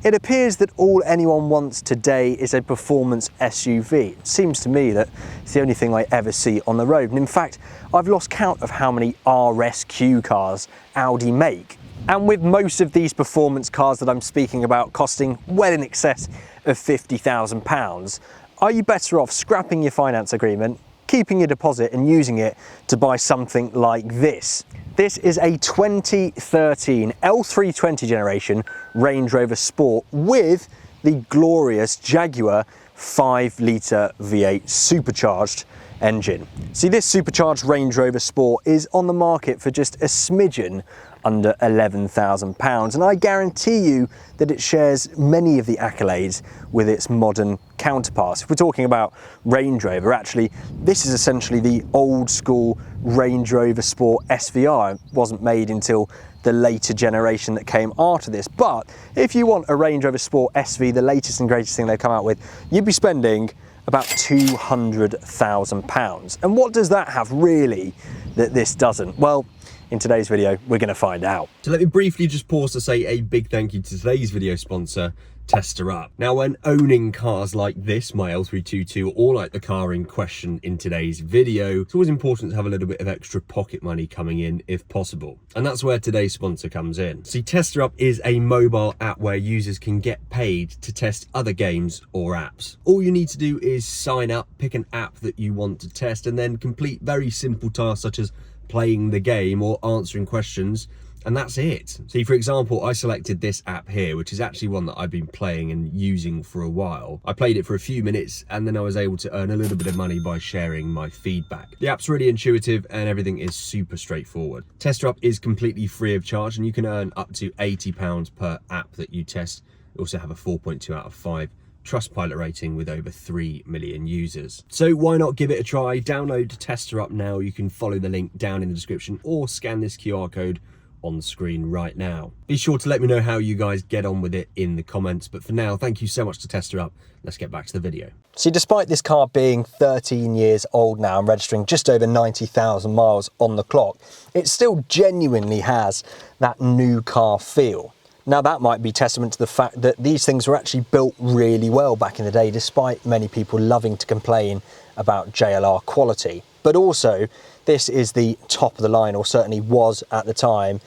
It appears that all anyone wants today is a performance SUV. It seems to me that it's the only thing I ever see on the road. And in fact, I've lost count of how many RSQ cars Audi make. And with most of these performance cars that I'm speaking about costing well in excess of £50,000, are you better off scrapping your finance agreement, keeping your deposit and using it to buy something like this? This is a 2013 L320 generation Range Rover Sport with the glorious Jaguar 5-litre V8 supercharged engine. See, this supercharged Range Rover Sport is on the market for just a smidgen under £11,000, and I guarantee you that it shares many of the accolades with its modern counterparts. If we're talking about Range Rover, actually, this is essentially the old school Range Rover Sport SVR. It wasn't made until the later generation that came after this. But if you want a Range Rover Sport SV, the latest and greatest thing they've come out with, you'd be spending about £200,000. And what does that have really that this doesn't? Well, in today's video, we're going to find out. So let me briefly just pause to say a big thank you to today's video sponsor, Tester Up. Now, when owning cars like this, my L322, or like the car in question in today's video, it's always important to have a little bit of extra pocket money coming in if possible. And that's where today's sponsor comes in. See, Tester Up is a mobile app where users can get paid to test other games or apps. All you need to do is sign up, pick an app that you want to test, and then complete very simple tasks such as playing the game or answering questions, and that's it. See, for example, I selected this app here, which is actually one that I've been playing and using for a while. I played it for a few minutes and then I was able to earn a little bit of money by sharing my feedback. The app's really intuitive and everything is super straightforward. Tester Up is completely free of charge and you can earn up to £80 per app that you test. You also have a 4.2 out of 5 Trustpilot rating with over 3 million users. So why not give it a try? Download Tester Up now. You can follow the link down in the description or scan this QR code on the screen right now. Be sure to let me know how you guys get on with it in the comments. But for now, thank you so much to Tester Up. Let's get back to the video. See, despite this car being 13 years old now and registering just over 90,000 miles on the clock, it still genuinely has that new car feel. Now, that might be testament to the fact that these things were actually built really well back in the day, despite many people loving to complain about JLR quality. But also, this is the top of the line, or certainly was at the time,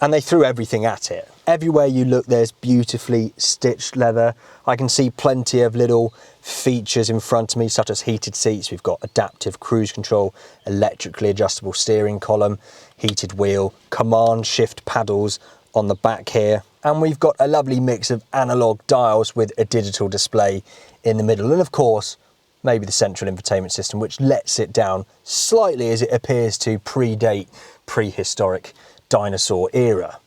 and they threw everything at it. Everywhere you look, there's beautifully stitched leather. I can see plenty of little features in front of me, such as heated seats. We've got adaptive cruise control, electrically adjustable steering column, heated wheel, command shift paddles on the back here. And we've got a lovely mix of analog dials with a digital display in the middle. And of course, maybe the central infotainment system, which lets it down slightly as it appears to predate prehistoric dinosaur era.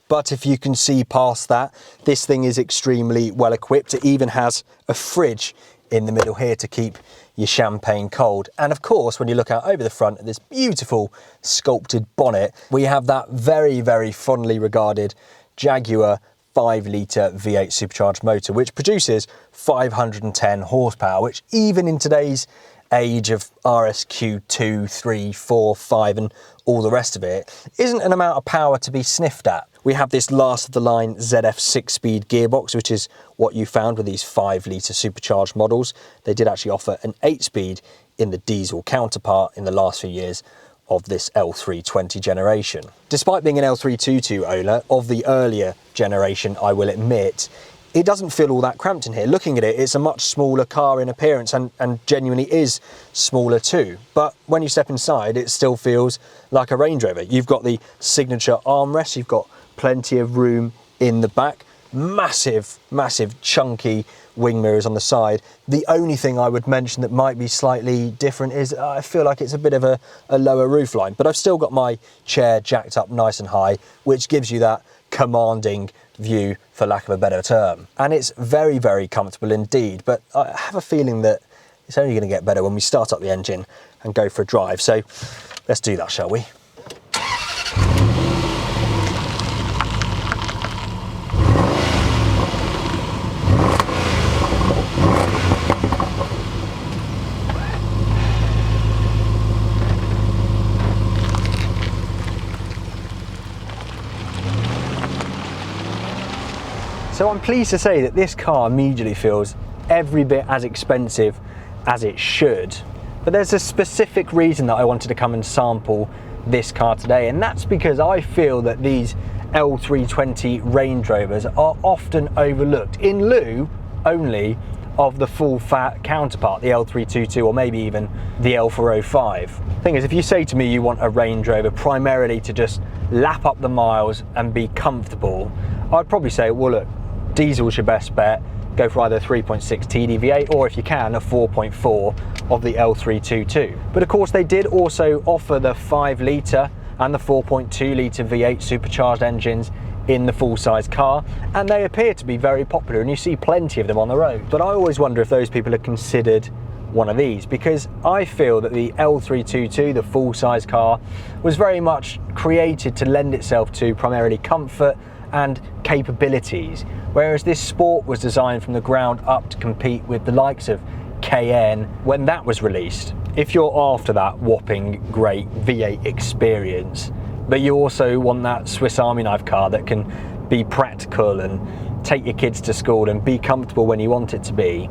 But if you can see past that, this thing is extremely well equipped. It even has a fridge in the middle here to keep your champagne cold. And of course, when you look out over the front at this beautiful sculpted bonnet, we have that very, very fondly regarded Jaguar 5-litre V8 supercharged motor, which produces 510 horsepower, which even in today's age of RSQ 2, 3, 4, 5 and all the rest of it, isn't an amount of power to be sniffed at. We have this last of the line ZF 6-speed gearbox, which is what you found with these 5-litre supercharged models. They did actually offer an 8-speed in the diesel counterpart in the last few years of this L320 generation. Despite being an L322 owner of the earlier generation, I will admit, it doesn't feel all that cramped in here. Looking at it, it's a much smaller car in appearance and genuinely is smaller too. But when you step inside, it still feels like a Range Rover. You've got the signature armrest, you've got plenty of room in the back, massive, massive chunky wing mirrors on the side. The only thing I would mention that might be slightly different is I feel like it's a bit of a lower roofline, but I've still got my chair jacked up nice and high, which gives you that commanding view, for lack of a better term. And it's very, very comfortable indeed, but I have a feeling that it's only going to get better when we start up the engine and go for a drive. So let's do that, shall we? So So I'm pleased to say that this car immediately feels every bit as expensive as it should. But there's a specific reason that I wanted to come and sample this car today, and that's because I feel that these L320 Range Rovers are often overlooked in lieu only of the full fat counterpart, the L322 or maybe even the L405. Thing is, if you say to me you want a Range Rover primarily to just lap up the miles and be comfortable, I'd probably say, well look, diesel's your best bet, go for either 3.6 TDV8 or if you can, a 4.4 of the L322. But of course they did also offer the 5 litre and the 4.2 litre V8 supercharged engines in the full-size car, and they appear to be very popular and you see plenty of them on the road. But I always wonder if those people are considered one of these, because I feel that the L322, the full-size car, was very much created to lend itself to primarily comfort and capabilities, whereas this Sport was designed from the ground up to compete with the likes of Cayenne when that was released. If you're after that whopping great V8 experience, but you also want that Swiss Army knife car that can be practical and take your kids to school and be comfortable when you want it to be,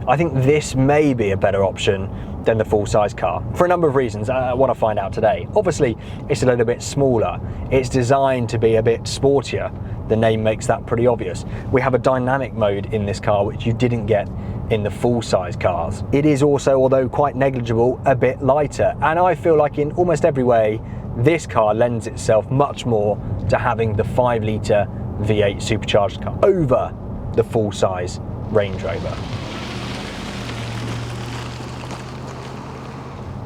I think this may be a better option than the full-size car for a number of reasons I want to find out today. Obviously, it's a little bit smaller. It's designed to be a bit sportier. The name makes that pretty obvious. We have a dynamic mode in this car, which you didn't get in the full-size cars. It is also, although quite negligible, a bit lighter. And I feel like in almost every way, this car lends itself much more to having the 5 litre V8 supercharged car over the full-size Range Rover.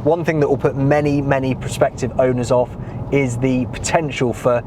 One thing that will put many prospective owners off is the potential for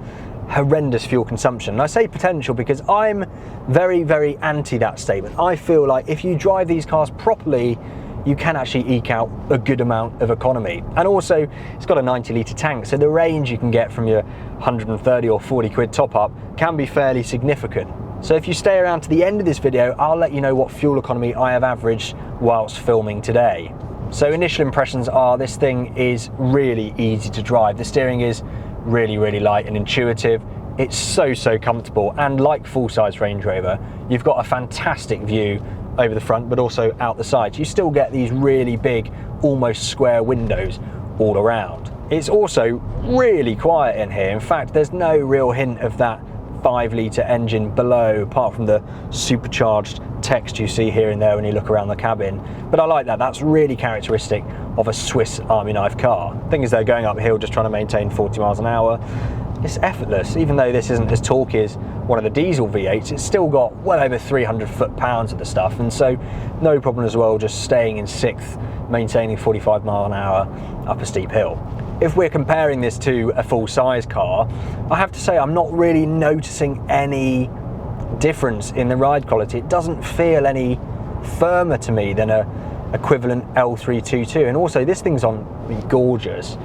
horrendous fuel consumption. And I say potential because I'm very anti that statement. I feel like if you drive these cars properly, you can actually eke out a good amount of economy. And also, it's got a 90 litre tank, so the range you can get from your 130 or 40 quid top up can be fairly significant. So if you stay around to the end of this video, I'll let you know what fuel economy I have averaged whilst filming today. So initial impressions are this thing is really easy to drive. The steering is really light and intuitive. It's so comfortable, and like full-size Range Rover, you've got a fantastic view over the front but also out the sides. You still get these really big, almost square windows all around. It's also really quiet in here. In fact, there's no real hint of that 5 litre engine below, apart from the supercharged text you see here and there when you look around the cabin. But I like that. That's really characteristic of a Swiss Army knife car. Thing is, they're going uphill just trying to maintain 40 miles an hour. It's effortless. Even though this isn't as torquey as one of the diesel V8s, it's still got well over 300 foot-pounds of the stuff, and so no problem as well just staying in 6th, maintaining 45 mile an hour up a steep hill. If we're comparing this to a full-size car, I have to say I'm not really noticing any difference in the ride quality. It doesn't feel any firmer to me than a equivalent L322, and also this thing's on gorgeous,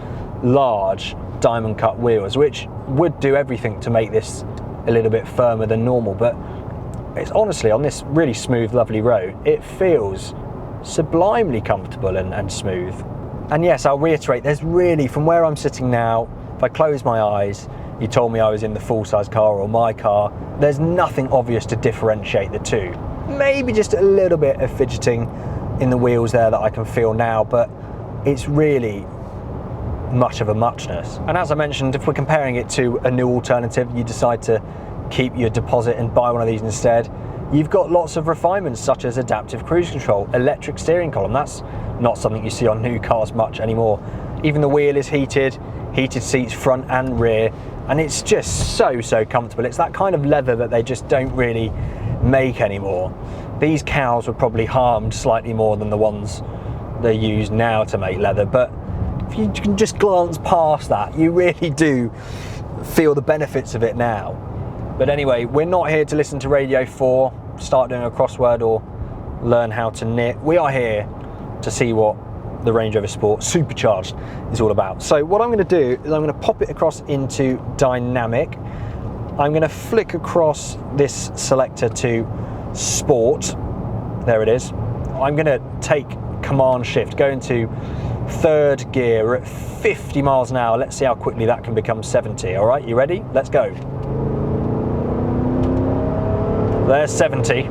large diamond cut wheels, which would do everything to make this a little bit firmer than normal, but it's honestly, on this really smooth, lovely road, it feels sublimely comfortable and smooth. And yes, I'll reiterate, there's really, from where I'm sitting now, if I close my eyes, you told me I was in the full-size car or my car, there's nothing obvious to differentiate the two. Maybe just a little bit of fidgeting in the wheels there that I can feel now, but it's really much of a muchness. And as I mentioned, if we're comparing it to a new alternative, you decide to keep your deposit and buy one of these instead, you've got lots of refinements such as adaptive cruise control, electric steering column. That's not something you see on new cars much anymore. Even the wheel is heated seats front and rear, and it's just so comfortable. It's that kind of leather that they just don't really make anymore. These cows were probably harmed slightly more than the ones they use now to make leather, but if you can just glance past that, you really do feel the benefits of it now. But anyway, we're not here to listen to Radio 4, start doing a crossword or learn how to knit. We are here to see what the Range Rover Sport Supercharged is all about. So what I'm going to do is I'm going to pop it across into dynamic. I'm going to flick across this selector to Sport. There it is. I'm going to take Command Shift, go into 3rd gear. We're at 50 miles an hour. Let's see how quickly that can become 70. All right, you ready? Let's go. There's 70.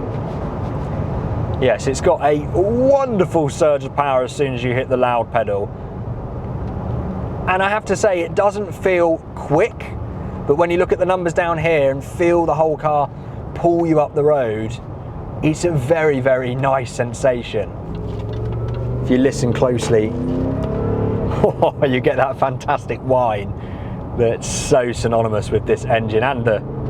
Yes, it's got a wonderful surge of power as soon as you hit the loud pedal. And I have to say, it doesn't feel quick, but when you look at the numbers down here and feel the whole car pull you up the road, it's a very, very nice sensation. If you listen closely, you get that fantastic whine that's so synonymous with this engine and the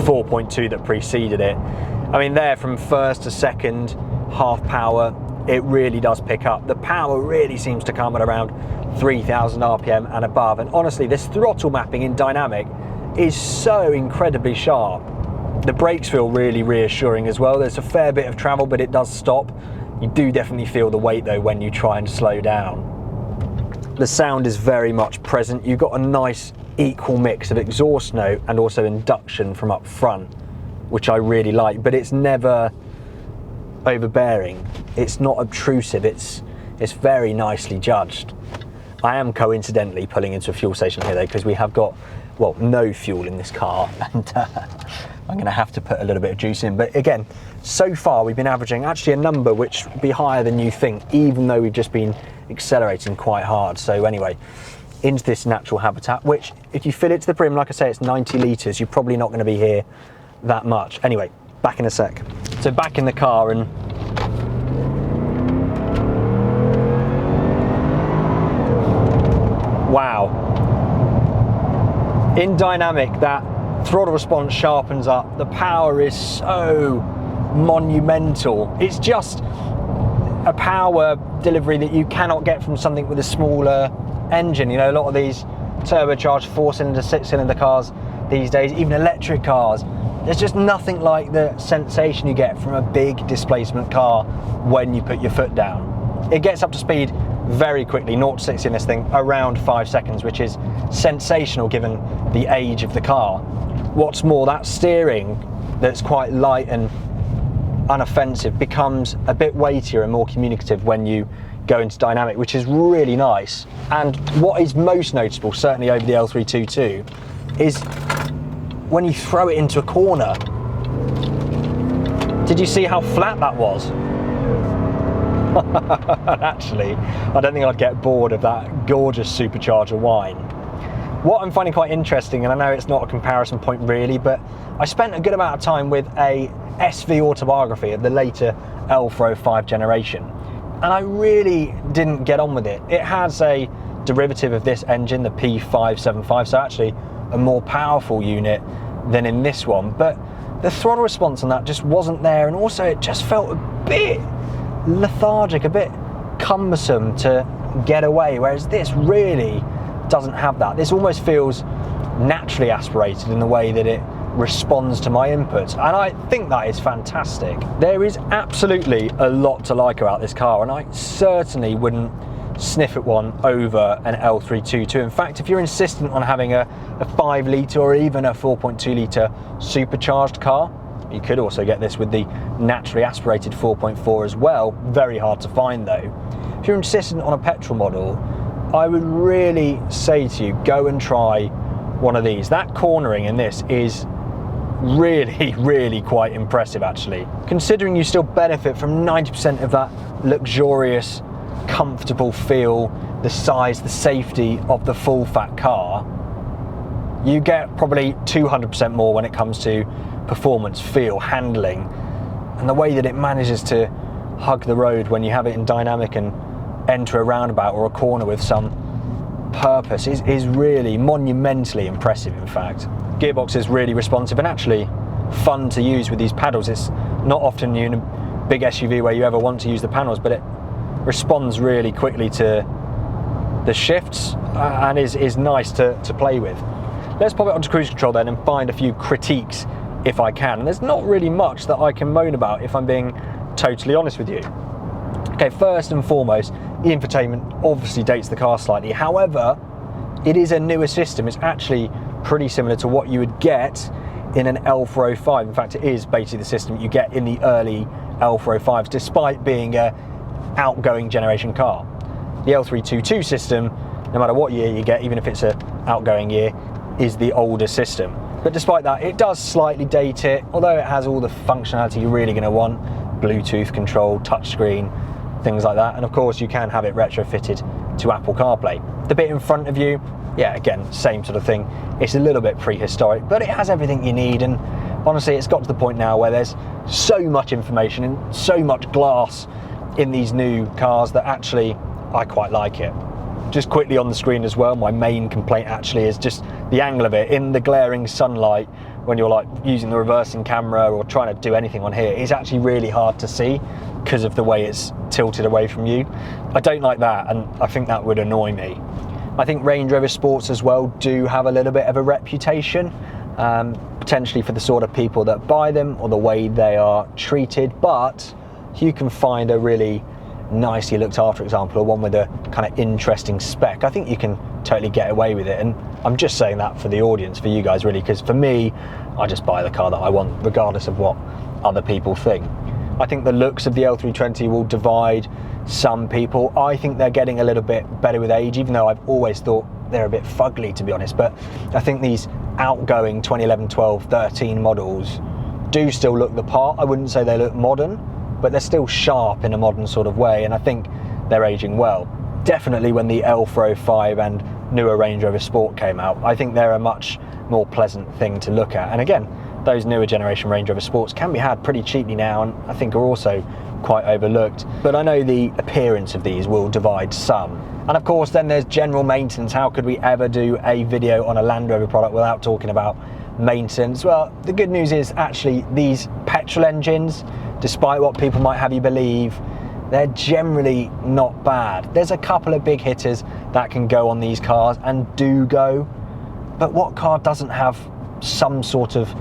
4.2 that preceded it. I mean, there from first to second, half power, it really does pick up. The power really seems to come at around 3,000 RPM and above. And honestly, this throttle mapping in dynamic is so incredibly sharp. The brakes feel really reassuring as well. There's a fair bit of travel, but it does stop. You do definitely feel the weight though when you try and slow down. The sound is very much present. You've got a nice equal mix of exhaust note and also induction from up front, which I really like, but it's never overbearing. It's not obtrusive. It's very nicely judged. I am coincidentally pulling into a fuel station here though, because we have got, well, no fuel in this car, and I'm going to have to put a little bit of juice in. But again, so far we've been averaging actually a number which would be higher than you think, even though we've just been accelerating quite hard. So anyway, into this natural habitat, which if you fill it to the brim, like I say, it's 90 litres, you're probably not going to be here that much. Anyway, back in a sec. So back in the car, and wow. In dynamic, that throttle response sharpens up. The power is so monumental. It's just a power delivery that you cannot get from something with a smaller engine. You know, a lot of these turbocharged 4-cylinder, 6-cylinder cars these days, even electric cars, there's just nothing like the sensation you get from a big displacement car when you put your foot down. It gets up to speed very quickly, 0 to 60 in this thing, around 5 seconds, which is sensational given the age of the car. What's more, that steering that's quite light and unoffensive becomes a bit weightier and more communicative when you go into dynamic, which is really nice. And what is most noticeable, certainly over the L322, is when you throw it into a corner. Did you see how flat that was? Actually, I don't think I'd get bored of that gorgeous supercharger whine. What I'm finding quite interesting, and I know it's not a comparison point really, but I spent a good amount of time with a SV autobiography of the later L405 generation, and I really didn't get on with it. It has a derivative of this engine, the P575, so actually a more powerful unit than in this one, but the throttle response on that just wasn't there, and also it just felt a bit lethargic, a bit cumbersome to get away, whereas this really doesn't have that. This almost feels naturally aspirated in the way that it responds to my inputs, and I think that is fantastic. There is absolutely a lot to like about this car, and I certainly wouldn't sniff at one over an L322. In fact, if you're insistent on having a 5 litre or even a 4.2 litre supercharged car, you could also get this with the naturally aspirated 4.4 as well. Very hard to find though. If you're insistent on a petrol model, I would really say to you, go and try one of these. That cornering in this is really quite impressive actually. Considering you still benefit from 90% of that luxurious, comfortable feel, the size, the safety of the full fat car, you get probably 200% more when it comes to performance, feel, handling, and the way that it manages to hug the road when you have it in dynamic and enter a roundabout or a corner with some purpose is really monumentally impressive. In fact, gearbox is really responsive and actually fun to use with these paddles. It's not often in a big SUV where you ever want to use the panels, but it responds really quickly to the shifts and is nice to play with. Let's pop it onto cruise control then and find a few critiques if I can. And there's not really much that I can moan about if I'm being totally honest with you. Okay, first and foremost, the infotainment obviously dates the car slightly. However, it is a newer system. It's actually pretty similar to what you would get in an L405. In fact, it is basically the system you get in the early L405s, despite being a outgoing generation car. The L322 system, no matter what year you get, even if it's an outgoing year, is the older system. But despite that, it does slightly date it, although it has all the functionality you're really going to want: Bluetooth control, touchscreen, things like that. And of course, you can have it retrofitted to Apple CarPlay. The bit in front of you, yeah, again, same sort of thing. It's a little bit prehistoric, but it has everything you need. And honestly, it's got to the point now where there's so much information and so much glass in these new cars that actually I quite like it. Just quickly on the screen as well, my main complaint actually is just the angle of it in the glaring sunlight. When you're like using the reversing camera or trying to do anything on here, it's actually really hard to see because of the way it's tilted away from you. I don't like that, and I think that would annoy me. I think Range Rover Sports as well do have a little bit of a reputation, potentially for the sort of people that buy them or the way they are treated, but you can find a really nicely looked after example, or one with a kind of interesting spec. I think you can totally get away with it, and I'm just saying that for the audience, for you guys really, because for me, I just buy the car that I want regardless of what other people think. I think the looks of the L320 will divide some people. I think they're getting a little bit better with age, even though I've always thought they're a bit fugly, to be honest. But I think these outgoing 2011, 12, 13 models do still look the part. I wouldn't say they look modern, but they're still sharp in a modern sort of way, and I think they're aging well. Definitely when the L405 and newer Range Rover Sport came out, I think they're a much more pleasant thing to look at. And again, those newer generation Range Rover Sports can be had pretty cheaply now, and I think are also quite overlooked. But I know the appearance of these will divide some. And of course, then there's general maintenance. How could we ever do a video on a Land Rover product without talking about maintenance? Well, the good news is actually these petrol engines, despite what people might have you believe, they're generally not bad. There's a couple of big hitters that can go on these cars and do go, but what car doesn't have some sort of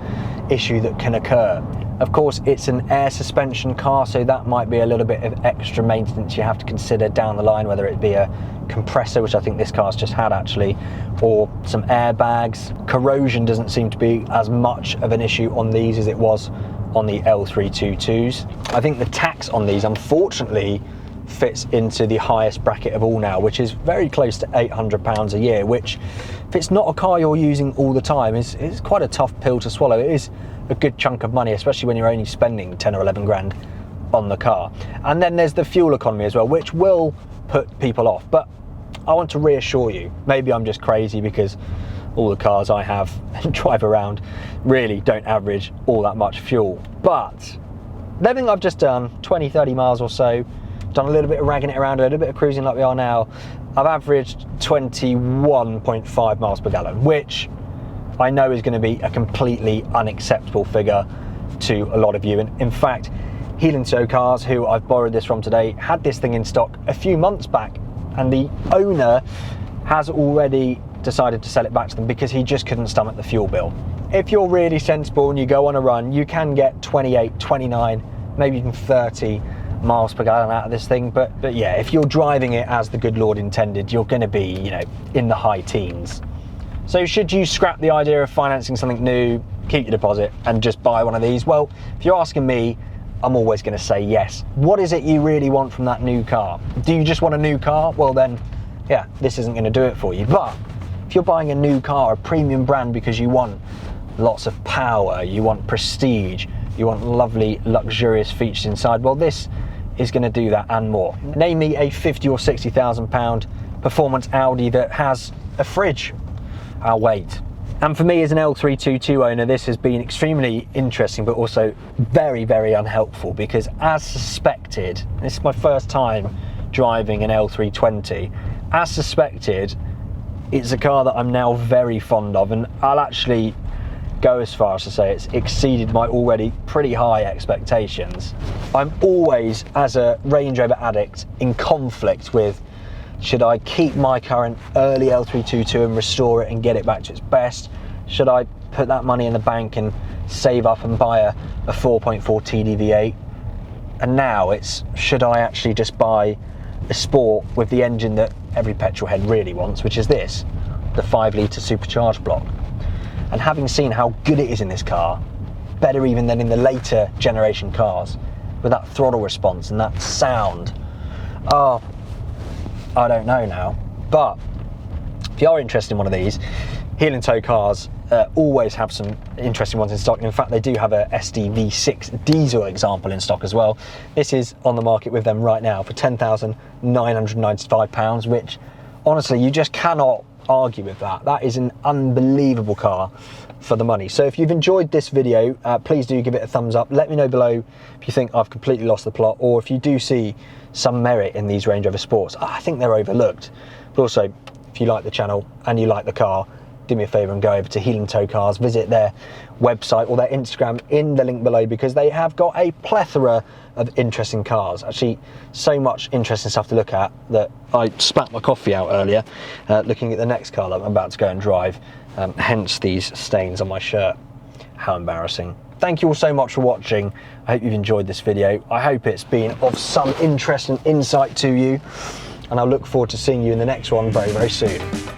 issue that can occur? Of course, it's an air suspension car, so that might be a little bit of extra maintenance you have to consider down the line, whether it be a compressor, which I think this car's just had actually, or some airbags. Corrosion doesn't seem to be as much of an issue on these as it was on the L322s. I think the tax on these, unfortunately, fits into the highest bracket of all now, which is very close to £800 a year, which, if it's not a car you're using all the time, is quite a tough pill to swallow. It is a good chunk of money, especially when you're only spending 10 or 11 grand on the car. And then there's the fuel economy as well, which will put people off. But I want to reassure you, maybe I'm just crazy because all the cars I have and drive around really don't average all that much fuel. But everything I've just done, 20, 30 miles or so, done a little bit of ragging it around, a little bit of cruising like we are now, I've averaged 21.5 miles per gallon, which I know is going to be a completely unacceptable figure to a lot of you. And in fact, Heel and Toe Cars, who I've borrowed this from today, had this thing in stock a few months back, and the owner has already decided to sell it back to them because he just couldn't stomach the fuel bill. If you're really sensible and you go on a run, you can get 28, 29, maybe even 30 miles per gallon out of this thing. But yeah, if you're driving it as the good Lord intended, you're going to be, you know, in the high teens. So should you scrap the idea of financing something new, keep your deposit and just buy one of these? Well, if you're asking me, I'm always going to say yes. What is it you really want from that new car? Do you just want a new car? Well then, yeah, this isn't going to do it for you. But if you're buying a new car, a premium brand, because you want lots of power, you want prestige, you want lovely luxurious features inside, well, this is going to do that and more. Name me a 50 or 60,000 pound performance Audi that has a fridge. I'll wait. And for me as an L322 owner, this has been extremely interesting, but also very, very unhelpful, because as suspected, this is my first time driving an L320, as suspected, it's a car that I'm now very fond of, and I'll actually go as far as to say it's exceeded my already pretty high expectations. I'm always, as a Range Rover addict, in conflict with, should I keep my current early L322 and restore it and get it back to its best? Should I put that money in the bank and save up and buy a 4.4 TDV8? And now it's, should I actually just buy a Sport with the engine that every petrol head really wants, which is this, the 5-litre supercharged block? And having seen how good it is in this car, better even than in the later generation cars, with that throttle response and that sound, oh, I don't know now. But if you are interested in one of these, Heel and Toe Cars always have some interesting ones in stock. In fact, they do have a SD V6 diesel example in stock as well. This is on the market with them right now for £10,995, which honestly, you just cannot argue with that. That is an unbelievable car for the money. So if you've enjoyed this video, please do give it a thumbs up. Let me know below if you think I've completely lost the plot, or if you do see some merit in these Range Rover Sports. I think they're overlooked. But also, if you like the channel and you like the car, do me a favour and go over to Healing Tow Cars, visit their website or their Instagram in the link below, because they have got a plethora of interesting cars. Actually, so much interesting stuff to look at that I spat my coffee out earlier looking at the next car that I'm about to go and drive, hence these stains on my shirt. How embarrassing. Thank you all so much for watching. I hope you've enjoyed this video. I hope it's been of some interest and insight to you, and I look forward to seeing you in the next one very, very soon.